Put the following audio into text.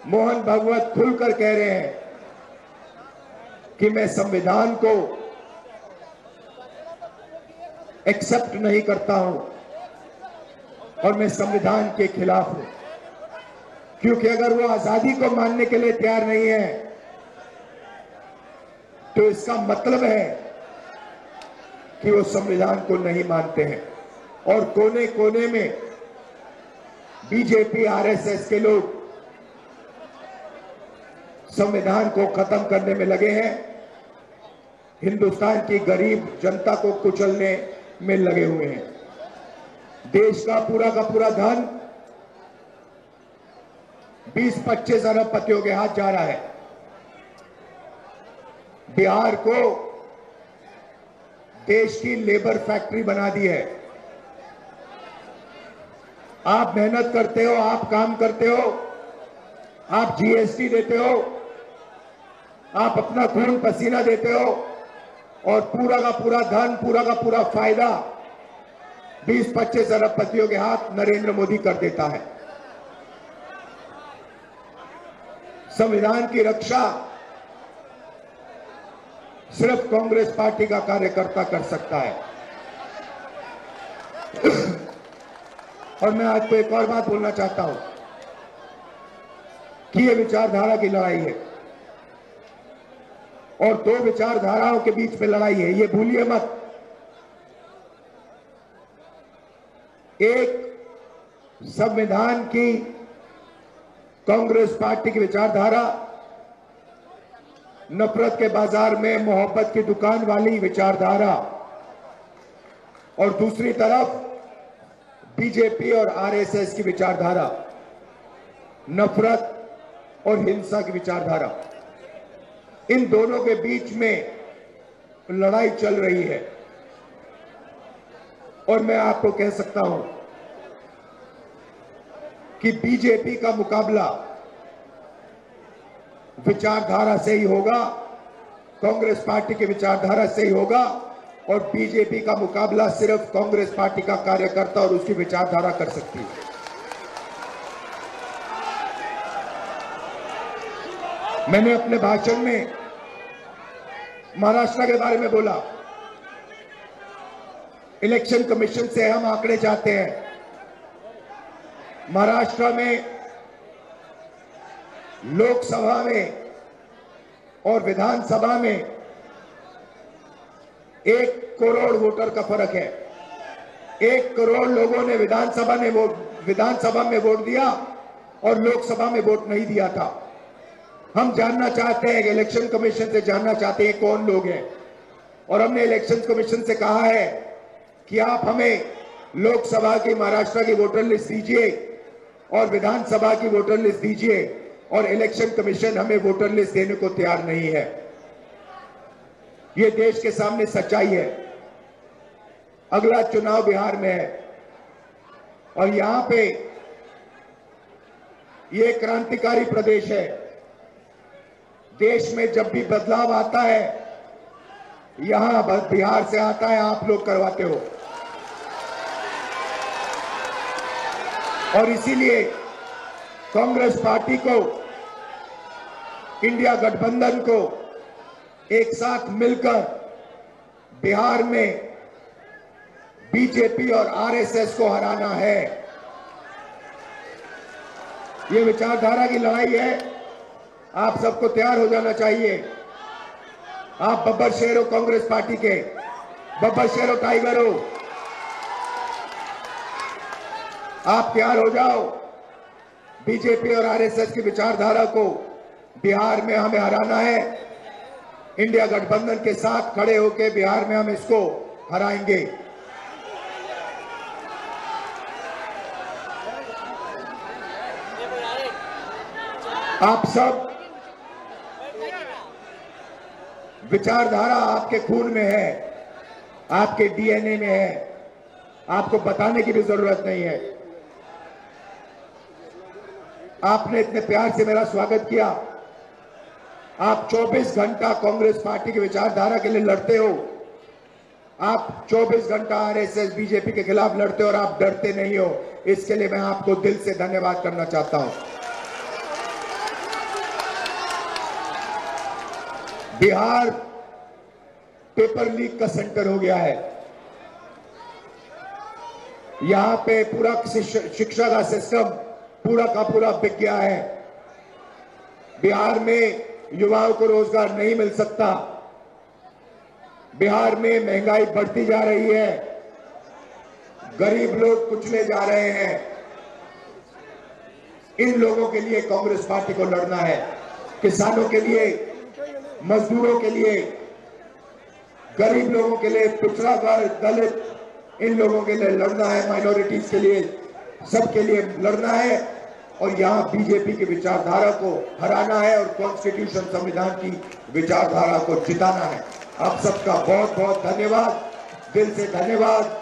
मोहन भागवत खुलकर कह रहे हैं कि मैं संविधान को एक्सेप्ट नहीं करता हूं और मैं संविधान के खिलाफ हूं, क्योंकि अगर वो आजादी को मानने के लिए तैयार नहीं है तो इसका मतलब है कि वो संविधान को नहीं मानते हैं। और कोने कोने में बीजेपी आरएसएस के लोग संविधान को खत्म करने में लगे हैं, हिंदुस्तान की गरीब जनता को कुचलने में लगे हुए हैं। देश का पूरा धन 20-25 अरबपतियों के हाथ जा रहा है। बिहार को देश की लेबर फैक्ट्री बना दी है। आप मेहनत करते हो, आप काम करते हो, आप जीएसटी देते हो, आप अपना खून पसीना देते हो और पूरा का पूरा धन, पूरा का पूरा फायदा 20-25 अरबपतियों के हाथ नरेंद्र मोदी कर देता है। संविधान की रक्षा सिर्फ कांग्रेस पार्टी का कार्यकर्ता कर सकता है। और मैं आज को एक और बात बोलना चाहता हूं कि यह विचारधारा की लड़ाई है और दो विचारधाराओं के बीच में लड़ाई है, ये भूलिए मत। एक संविधान की कांग्रेस पार्टी की विचारधारा, नफरत के बाजार में मोहब्बत की दुकान वाली विचारधारा, और दूसरी तरफ बीजेपी और आरएसएस की विचारधारा, नफरत और हिंसा की विचारधारा। इन दोनों के बीच में लड़ाई चल रही है और मैं आपको कह सकता हूं कि बीजेपी का मुकाबला विचारधारा से ही होगा, कांग्रेस पार्टी की विचारधारा से ही होगा, और बीजेपी का मुकाबला सिर्फ कांग्रेस पार्टी का कार्यकर्ता और उसकी विचारधारा कर सकती है। मैंने अपने भाषण में महाराष्ट्र के बारे में बोला। इलेक्शन कमीशन से हम आंकड़े चाहते हैं। महाराष्ट्र में लोकसभा में और विधानसभा में 1 करोड़ वोटर का फर्क है। 1 करोड़ लोगों ने विधानसभा में वोट दिया और लोकसभा में वोट नहीं दिया था। हम जानना चाहते हैं, इलेक्शन कमीशन से जानना चाहते हैं कौन लोग हैं, और हमने इलेक्शन कमीशन से कहा है कि आप हमें लोकसभा की महाराष्ट्र की वोटर लिस्ट दीजिए और विधानसभा की वोटर लिस्ट दीजिए, और इलेक्शन कमीशन हमें वोटर लिस्ट देने को तैयार नहीं है। यह देश के सामने सच्चाई है। अगला चुनाव बिहार में है और यहां पे यह क्रांतिकारी प्रदेश है। देश में जब भी बदलाव आता है यहां बिहार से आता है, आप लोग करवाते हो। और इसीलिए कांग्रेस पार्टी को, इंडिया गठबंधन को एक साथ मिलकर बिहार में बीजेपी और आरएसएस को हराना है। यह विचारधारा की लड़ाई है। आप सबको तैयार हो जाना चाहिए। आप बब्बर शेर हो कांग्रेस पार्टी के, बब्बर शेर हो, टाइगर हो। आप तैयार हो जाओ। बीजेपी और आरएसएस की विचारधारा को बिहार में हमें हराना है। इंडिया गठबंधन के साथ खड़े होकर बिहार में हम इसको हराएंगे। आप सब, विचारधारा आपके खून में है, आपके डीएनए में है, आपको बताने की भी जरूरत नहीं है। आपने इतने प्यार से मेरा स्वागत किया। आप 24 घंटा कांग्रेस पार्टी की विचारधारा के लिए लड़ते हो। आप 24 घंटा आरएसएस बीजेपी के खिलाफ लड़ते हो और आप डरते नहीं हो। इसके लिए मैं आपको दिल से धन्यवाद करना चाहता हूं। बिहार पेपर लीक का सेंटर हो गया है। यहां पे पूरा शिक्षा का सिस्टम पूरा का पूरा बिक गया है। बिहार में युवाओं को रोजगार नहीं मिल सकता। बिहार में महंगाई बढ़ती जा रही है। गरीब लोग कुचले जा रहे हैं। इन लोगों के लिए कांग्रेस पार्टी को लड़ना है। किसानों के लिए, मजदूरों के लिए, गरीब लोगों के लिए, पिछड़ा वर्ग, दलित, इन लोगों के लिए लड़ना है। माइनॉरिटीज के लिए, सबके लिए लड़ना है। और यहां बीजेपी की विचारधारा को हराना है और कॉन्स्टिट्यूशन संविधान की विचारधारा को जिताना है। आप सबका बहुत बहुत धन्यवाद, दिल से धन्यवाद।